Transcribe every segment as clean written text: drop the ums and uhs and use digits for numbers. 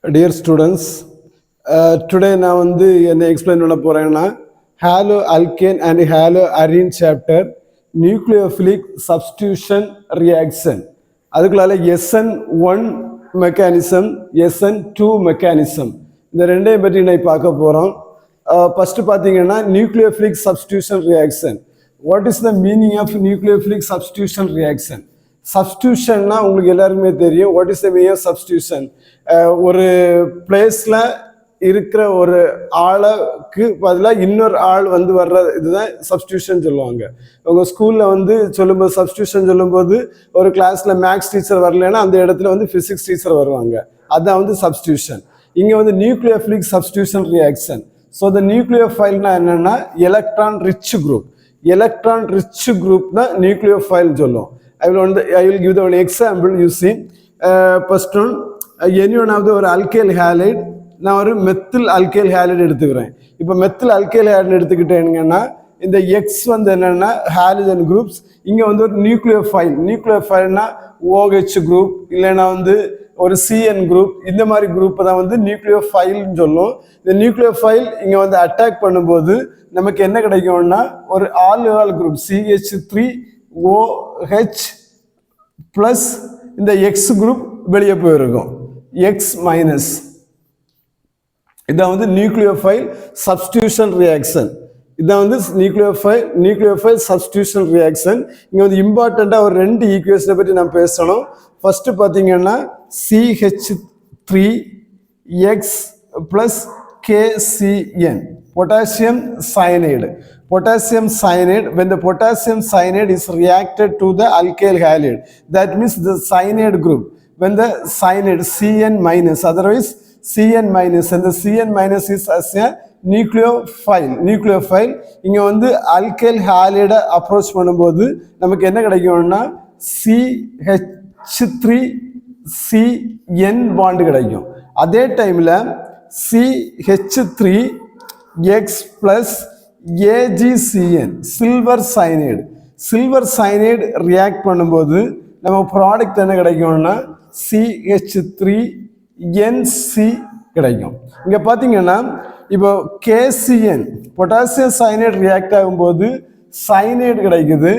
Dear students, today I will explain haloalkane and haloarine chapter nucleophilic substitution reaction. That's SN1 mechanism, SN2 mechanism. The first nucleophilic substitution reaction. What is the meaning of nucleophilic substitution reaction? Substitution na உங்களுக்கு எல்லாருமே தெரியும். What is the meaning of substitution? ஒரு பிளேஸ்ல இருக்கிற ஒரு ஆளுக்கு பதிலாக இன்னொரு ஆள் வர்ற இதுதான் சப்ஸ்டியூஷன் சொல்லுவாங்க. உங்க ஸ்கூல்ல சொல்லும்போது சப்ஸ்டியூஷன் சொல்லும்போது ஒரு கிளாஸ்ல மேக்ஸ் டீச்சர் வரலன்னா அந்த இடத்துல பிசிக்ஸ் டீச்சர் வருவாங்க. அதான் சப்ஸ்டியூஷன். இங்க nucleophilic substitution reaction. So the நியூக்ளியோஃபைல்னா என்னன்னா electron rich group. Electron rich group தான் நியூக்ளியோஃபைல் சொல்லுவோம். I will give the one example. You see, first one, anyone of the alkyl halide. Now, methyl alkyl halide எடுத்துக்கிறேன். இப்போ methyl alkyl halide எடுத்துக்கிட்டேன்னா இந்த X என்னன்னா halogen groups. இங்க ஒரு nucleophile. Nucleophile OH group இல்லைன்னா ஒரு CN group. இந்த மாதிரி group தான் nucleophile சொல்லுவோம். இந்த nucleophile இங்க அட்டாக் பண்ணும்போது நமக்கு என்ன கிடைக்கும்னா ஒரு ஆல்கஹால் group CH3OH plus இந்த X group வெளியே போயிருக்கும். X minus. இதான் nucleophile substitution reaction. இதான் nucleophile substitution reaction. இங்க இம்பார்ட்டண்டா ஒரு ரெண்டு ஈக்குவேஷனை பற்றி நான் பேசணும். ஃபர்ஸ்ட் பாத்தீங்கன்னா CH3X plus KCN. Potassium cyanide. Potassium cyanide, when the potassium cyanide is reacted to the alkyl halide, that means the cyanide group, when the cyanide CN minus, otherwise CN minus, and the CN minus is as a nucleophile. இங்க alkyl halide approach பண்ணும்போது நமக்கு என்ன கிடைக்கும்னா CH3CN bond கிடைக்கும். அதே டைம்ல CH3X plus AgCN, silver cyanide. Silver cyanide react பண்ணும்போது நம்ம ப்ராடக்ட் என்ன கிடைக்கும்னா CH3NC கிடைக்கும். இங்க பாத்தீங்கன்னா இப்போ KCN பொட்டாசியம் சயனைடு ரியாக்ட் ஆகும்போது சயனைடு கிடைக்குது.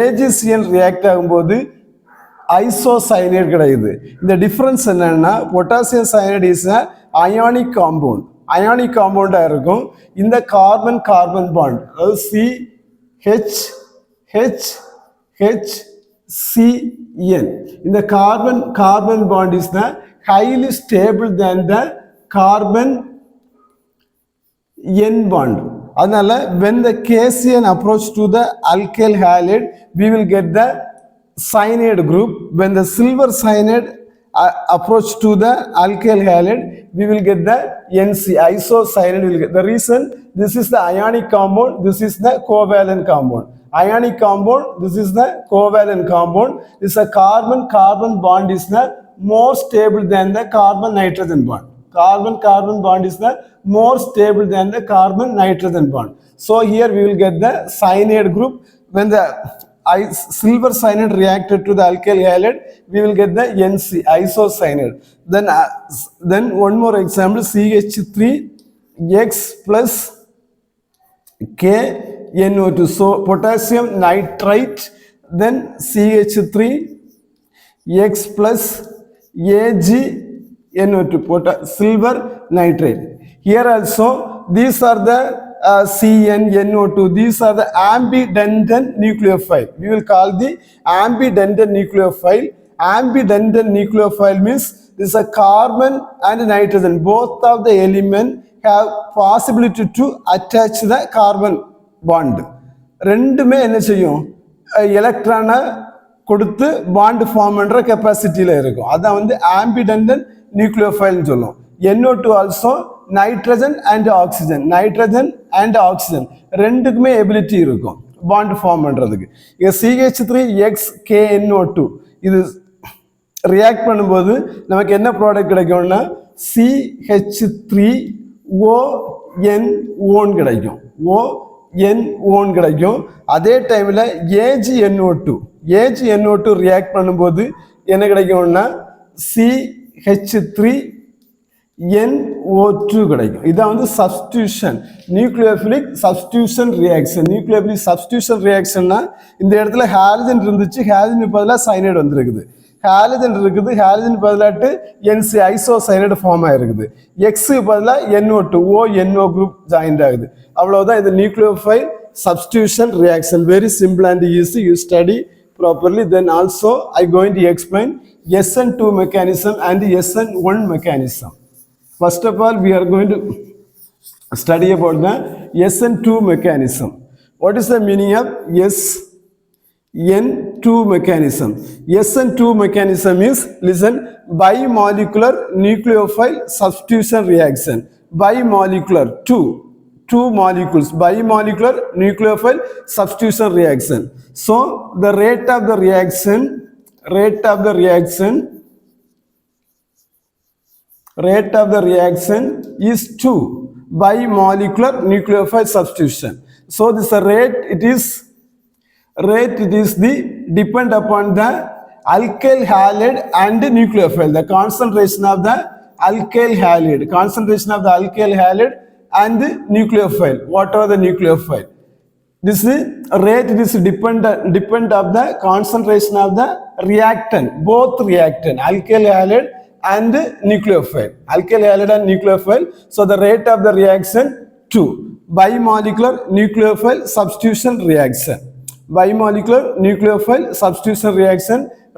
AgCN ரியாக்ட் ஆகும்போது ஐசோசயனைடு கிடைக்குது. இந்த டிஃபரன்ஸ் என்னன்னா potassium cyanide is ionic compound. Ionic காம்பவுண்டா இருக்கும். இந்த கார்பன் கார்பன் பாண்ட் அதாவது CHHHCN, இந்த carbon carbon bond is the highly stable than the carbon N bond. அதனால when the KCN approach to the alkyl halide, we will get the cyanide group. When the silver cyanide approach to the alkyl halide, we will get the NC, isocyanide will get. The reason, this is the ionic compound, this is the covalent compound. Ionic compound, this is the covalent compound. This is a carbon-carbon bond is the more stable than the carbon-nitrogen bond. Carbon-carbon bond is the more stable than the carbon-nitrogen bond. So here we will get the cyanide group. When the silver cyanide reacted to the alkyl halide, we will get the NC, isocyanide. Then one more example, CH3X plus KNO2. So potassium nitrite, then CH3X plus AgNO2, silver nitrate. Here also, these are the CnNO2. These are the ambidendant nucleophile. We will call the ambidendant nucleophile. Ambidendant nucleophile means this is a carbon and nitrogen. Both of the elements have possibility to attach the carbon bond. ரெண்டுமே என்ன செய்யும்? எலக்ட்ரானை கொடுத்து bond form பண்ற கெப்பாசிட்டியில இருக்கும். அதான் ambidendant nucleophile சொல்லுவோம். NO2 also nitrogen and oxygen. Nitrogen and oxygen ரெண்டுக்குமே எபிலிட்டி இருக்கும் பாண்ட் ஃபார்ம் பண்றதுக்கு. இங்க CH3XKNO2 இது ரியாக்ட் பண்ணும்போது நமக்கு என்ன ப்ராடக்ட் கிடைக்கும்னா CH3ON கிடைக்கும். ON கிடைக்கும். அதே டைம்ல AgNO2 ரியாக்ட் பண்ணும்போது என்ன கிடைக்கும்னா CH3 NO2 கிடைக்கும். இதான் வந்து substitution, nucleophilic substitution reaction. Nucleophilic substitution reactionனா இந்த இடத்துல ஹாலஜன் இருந்துச்சு, ஹாலஜன் பதிலா சைனைடு வந்திருக்குது. ஹாலஜன் இருக்குது, ஹாலஜன் பதிலாட்டு NC ஐசோசைனைடு ஃபார்ம் ஆயிருக்குது. X பதிலா NO2 ONO குரூப் ஜாயின்ட் ஆகுது. அவ்வளவுதான் இது nucleophile substitution reaction. Very simple and easy. You study properly. Then also I going to explain SN2 mechanism and SN1 mechanism. First of all, we are going to study about the SN2 mechanism. What is the meaning of SN2 mechanism? SN2 mechanism is, listen, bimolecular nucleophile substitution reaction. Bimolecular, two molecules, bimolecular nucleophile substitution reaction. So the rate of the reaction is 2 bimolecular nucleophile substitution. So this rate, it is the depend upon the alkyl halide and nucleophile, the concentration of the alkyl halide and nucleophile, whatever the nucleophile. This rate, it is depend of the concentration of the reactant, both reactant, alkyl halide and nucleophile. So the rate of the reaction 2. Bimolecular nucleophile substitution reaction.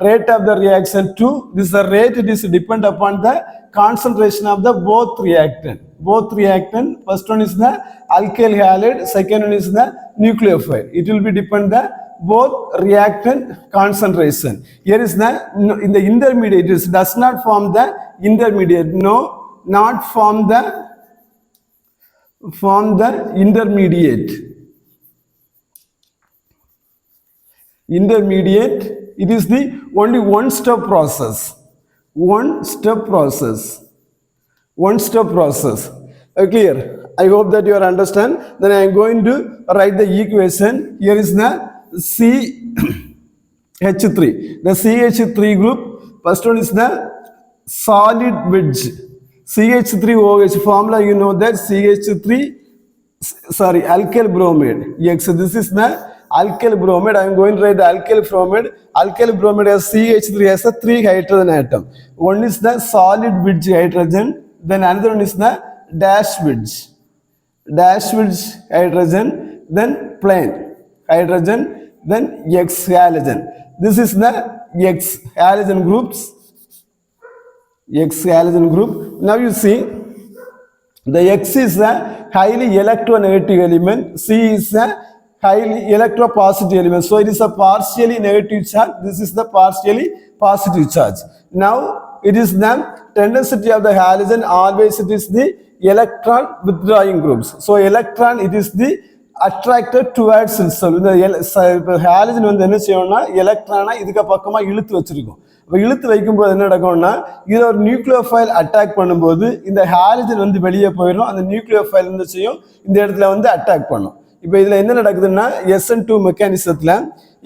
Rate of the reaction 2. This is the rate, it is depend upon the concentration of the both reactant. First one is the alkyl halide, second one is the nucleophile. It will be depend the both reactant concentration. Here is the in the intermediate, it does not form the intermediate. No, not form the intermediate. It is the only one step process. Clear? I hope that you understand. Then I am going to write the equation. Here is the CH3. The CH3 group, first one is the solid wedge. CH3OH formula, you know that alkyl bromide. Yes, so this is the alkyl bromide. I am going to write the alkyl bromide. Alkyl bromide has CH3 has a 3 hydrogen atom. One is the solid wedge hydrogen. Then another one is the dash wedge hydrogen. Then plain hydrogen. Then X halogen. This is the X halogen group. Now you see, the X is a highly electronegative element. C is a highly electropositive element. So it is a partially negative charge. This is the partially positive charge. Now it is the tendency of the halogen, always it is the electron withdrawing groups. So electron, it is the attracted towards itself. இந்த halogen வந்து என்ன செய்யணும்னா எலக்ட்ரானை இதுக்கு பக்கமா இழுத்து வச்சிருக்கும். இப்போ இழுத்து வைக்கும்போது என்ன நடக்கும்னா இதில் ஒரு நியூக்ளியோஃபைல் அட்டாக் பண்ணும்போது இந்த ஹாலஜன் வந்து வெளியே போயிடும். அந்த நியூக்ளியோஃபைல் என்ன செய்யும், இந்த இடத்துல வந்து அட்டாக் பண்ணும். இப்போ இதில் என்ன நடக்குதுன்னா SN2 மெக்கானிசத்தில்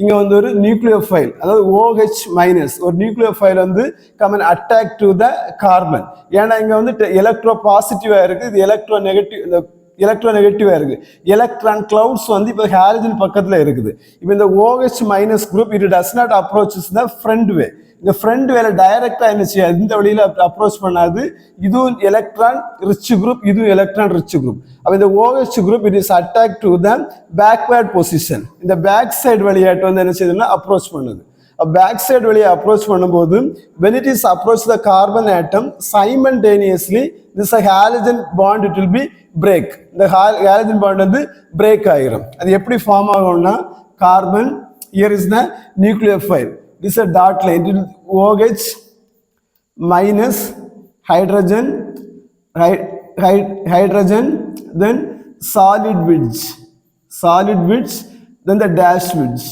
இங்கே வந்து ஒரு நியூக்ளியோஃபைல், அதாவது OH மைனஸ் ஒரு நியூக்ளியோஃபைல் வந்து come and attack to the carbon. ஏன்னா இங்கே வந்து எலக்ட்ரோ பாசிட்டிவாக இருக்குது, இது எலக்ட்ரோ நெகட்டிவா இருக்கு. எலக்ட்ரான் கிளவுட்ஸ் வந்து இப்போ ஹாலஜன் பக்கத்தில் இருக்குது. இப்போ இந்த OH minus group it does not approach the front way. இந்த ஃப்ரண்ட் வேல டைரக்டா என்ன செய்யாது, இந்த வழியில அப்ரோச் பண்ணாது. இதுவும் எலக்ட்ரான் ரிச் குரூப், இதுவும் எலக்ட்ரான் ரிச் குரூப். அப்ப இந்த OH group it is attack to the backward position. இந்த பேக் சைடு வழியாட்டு வந்து என்ன செய்யுதுன்னா அப்ரோச் பண்ணுது. பேக் சைடு வழியா அப்ரோச் பண்ணும்போது when it is approach the carbon atom simultaneously this halogen bond it will be break. இந்த halogen bond வந்து break ஆகிரும். அது எப்படி ஃபார்ம் ஆகும்னா carbon, here is the nucleophile, this is a dot line, it will OH minus hydrogen, then solid wedge, then the dash wedge.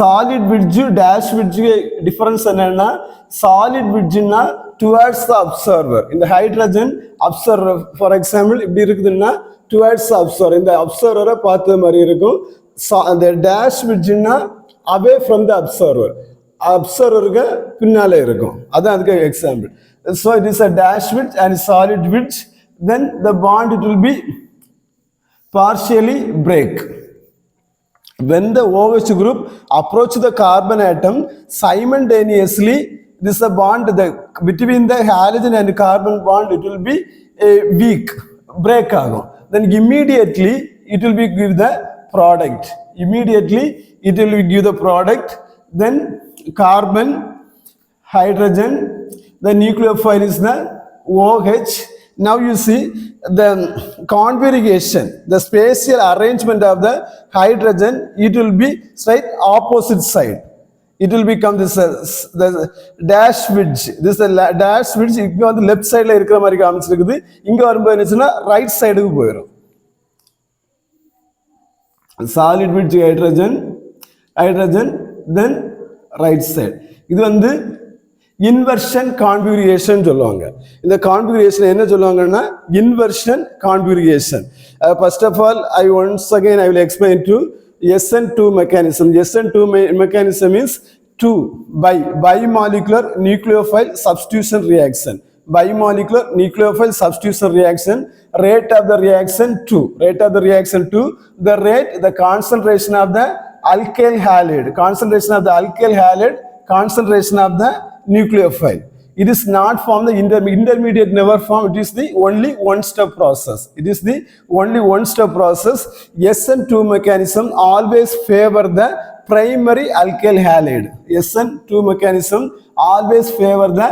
Solid wedge dash wedge difference என்னன்னா solid wedge னா towards the observer. இந்த hydrogen observer for example இப்படி இருக்குதுன்னா towards the observer, இந்த observer பார்த்த மாதிரி இருக்கும். அந்த dash wedge னா away from the observer, observerக்கு பின்னால இருக்கும். அதான் அதுக்கு example. So it is a dash width and solid width. Then the bond, it will be partially break. When the OH group approach the carbon atom, simultaneously, this is a bond between the halogen and carbon bond, it will be a weak break. Then immediately it will be give the product. Immediately it will give the product. Then carbon, hydrogen, the nucleophile is the OH. Now you see the configuration, the spatial arrangement of the hydrogen, it will be straight opposite side. It will become this the dash width. This dash width இங்க வந்து left sideல இருக்கிற மாதிரி காமிச்சிருக்குது. இங்க வரும்போது என்னச்சுன்னா right sideக்கு போயிடும். Solid width hydrogen, then right side. இது வந்து inversion configuration சொல்லுவாங்க. இந்த configuration என்ன சொல்லுவாங்கன்னா inversion configuration. First of all, I will explain to SN2 mechanism. SN2 mechanism is 2 bimolecular nucleophile substitution reaction. Bimolecular nucleophile substitution reaction. Rate of the reaction 2. Rate of the reaction 2. The rate, the concentration of the alkyl halide. Concentration of the alkyl halide. Concentration of the nucleophile. It is not from the intermediate never form. It is the only one-step process. It is the only one-step process. SN2 mechanism always favor the primary alkyl halide. SN2 mechanism always favor the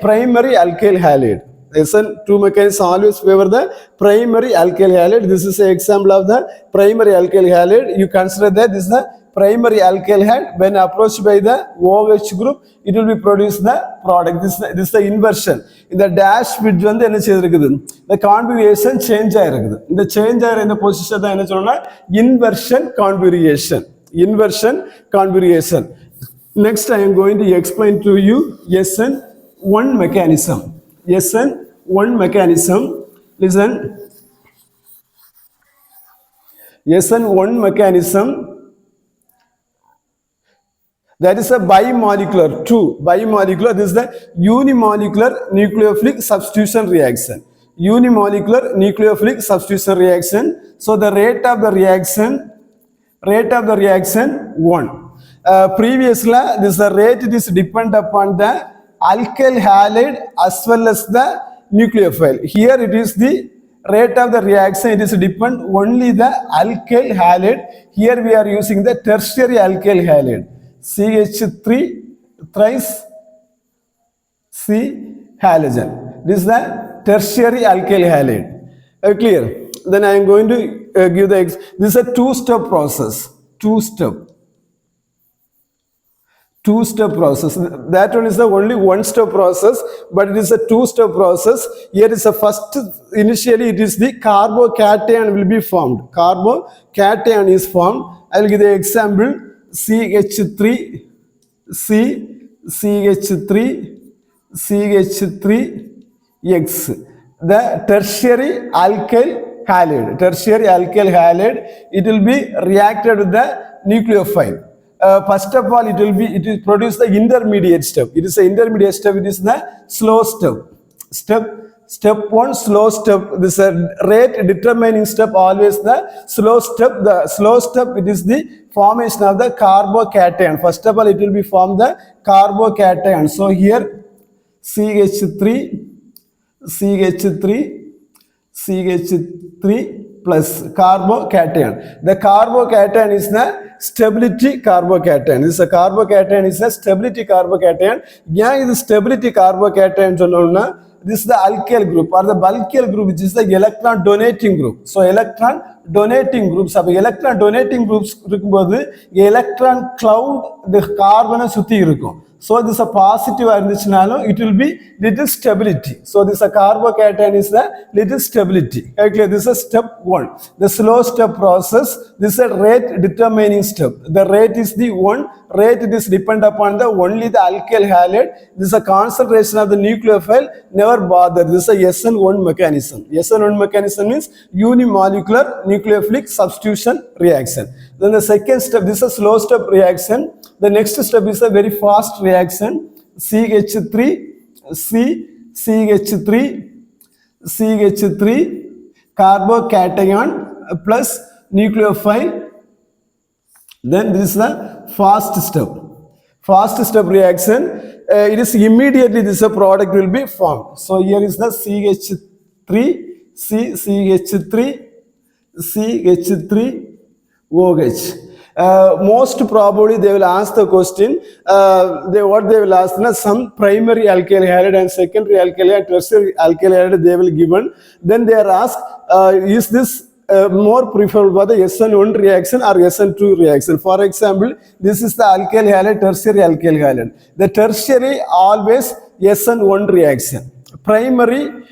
primary alkyl halide. SN2 mechanism always favor the primary alkyl halide. This is an example of the primary alkyl halide. You consider that this is the primary alkyl halide. When approached by the OH group, it will be produce the product. This is the inversion. In the dash width வந்து என்ன செய்திருக்குது, the configuration change ஆயிருக்குது. இந்த change ஆகிற இந்த position தான் என்ன சொல்லணும்னா inversion configuration. Inversion configuration. Next I am going to explain to you SN1 mechanism. SN1 mechanism. Listen. SN1 mechanism, that is a bimolecular 2. Bimolecular, this is the unimolecular nucleophilic substitution reaction. Unimolecular nucleophilic substitution reaction. So the rate of the reaction 1. Previously, this rate is depend upon the alkyl halide as well as the nucleophile. Here it is the rate of the reaction, it is depend only the alkyl halide. Here we are using the tertiary alkyl halide. CH3 thrice C halogen. This is the tertiary alkyl halide. Clear? Then I am going to give the this is a two-step process. Two-step process. That one is the only one-step process, but it is a two-step process. Here is the first, initially it is the carbocation will be formed. Carbocation is formed. I will give the example. CH3 X. The tertiary alkyl halide. It will be reacted with the nucleophile. First of all, it will produce the intermediate step. It is the intermediate step. It is the slow step. Step 1, slow step. This is a rate determining step, always the slow step. The slow step, it is the formation of the carbocation. First of all, it will be formed the carbocation. So here CH3 plus carbocation. The carbocation is the stability carbocation. This is a carbocation is a stability carbocation. Yeah, this stability carbocation. This is the alkyl group or the bulkyl group, which is the electron donating group. So electron donating groups. Electron donating groups இருக்கும்போது electron cloud the carbon சுத்தி இருக்கும். So this is a positive இருந்துச்சுனாலும் it will be little stability. So this is a carbocation is the little stability. Okay, this is step 1. The slow step process. This is a rate determining step. The rate is the one. Rate it is depend upon the only the alkyl halide. This is a concentration of the nucleophile. Never bother. This is a SN1 mechanism. SN1 mechanism is unimolecular nucleophilic substitution reaction. Then the second step, this is a slow step reaction. The next step is a very fast reaction. CH3 CH3 carbocation plus nucleophile. Then this is the fast step. Fast step reaction. It is immediately this product will be formed. So here is the CH3 OH. Most probably they will ask the question, what they will ask, some primary alkyl halide and secondary alkyl halide, tertiary alkyl halide they will given. Then they are asked, is this more preferable for the SN1 reaction or SN2 reaction? For example, this is the alkyl halide, tertiary alkyl halide. The tertiary always SN1 reaction. Primary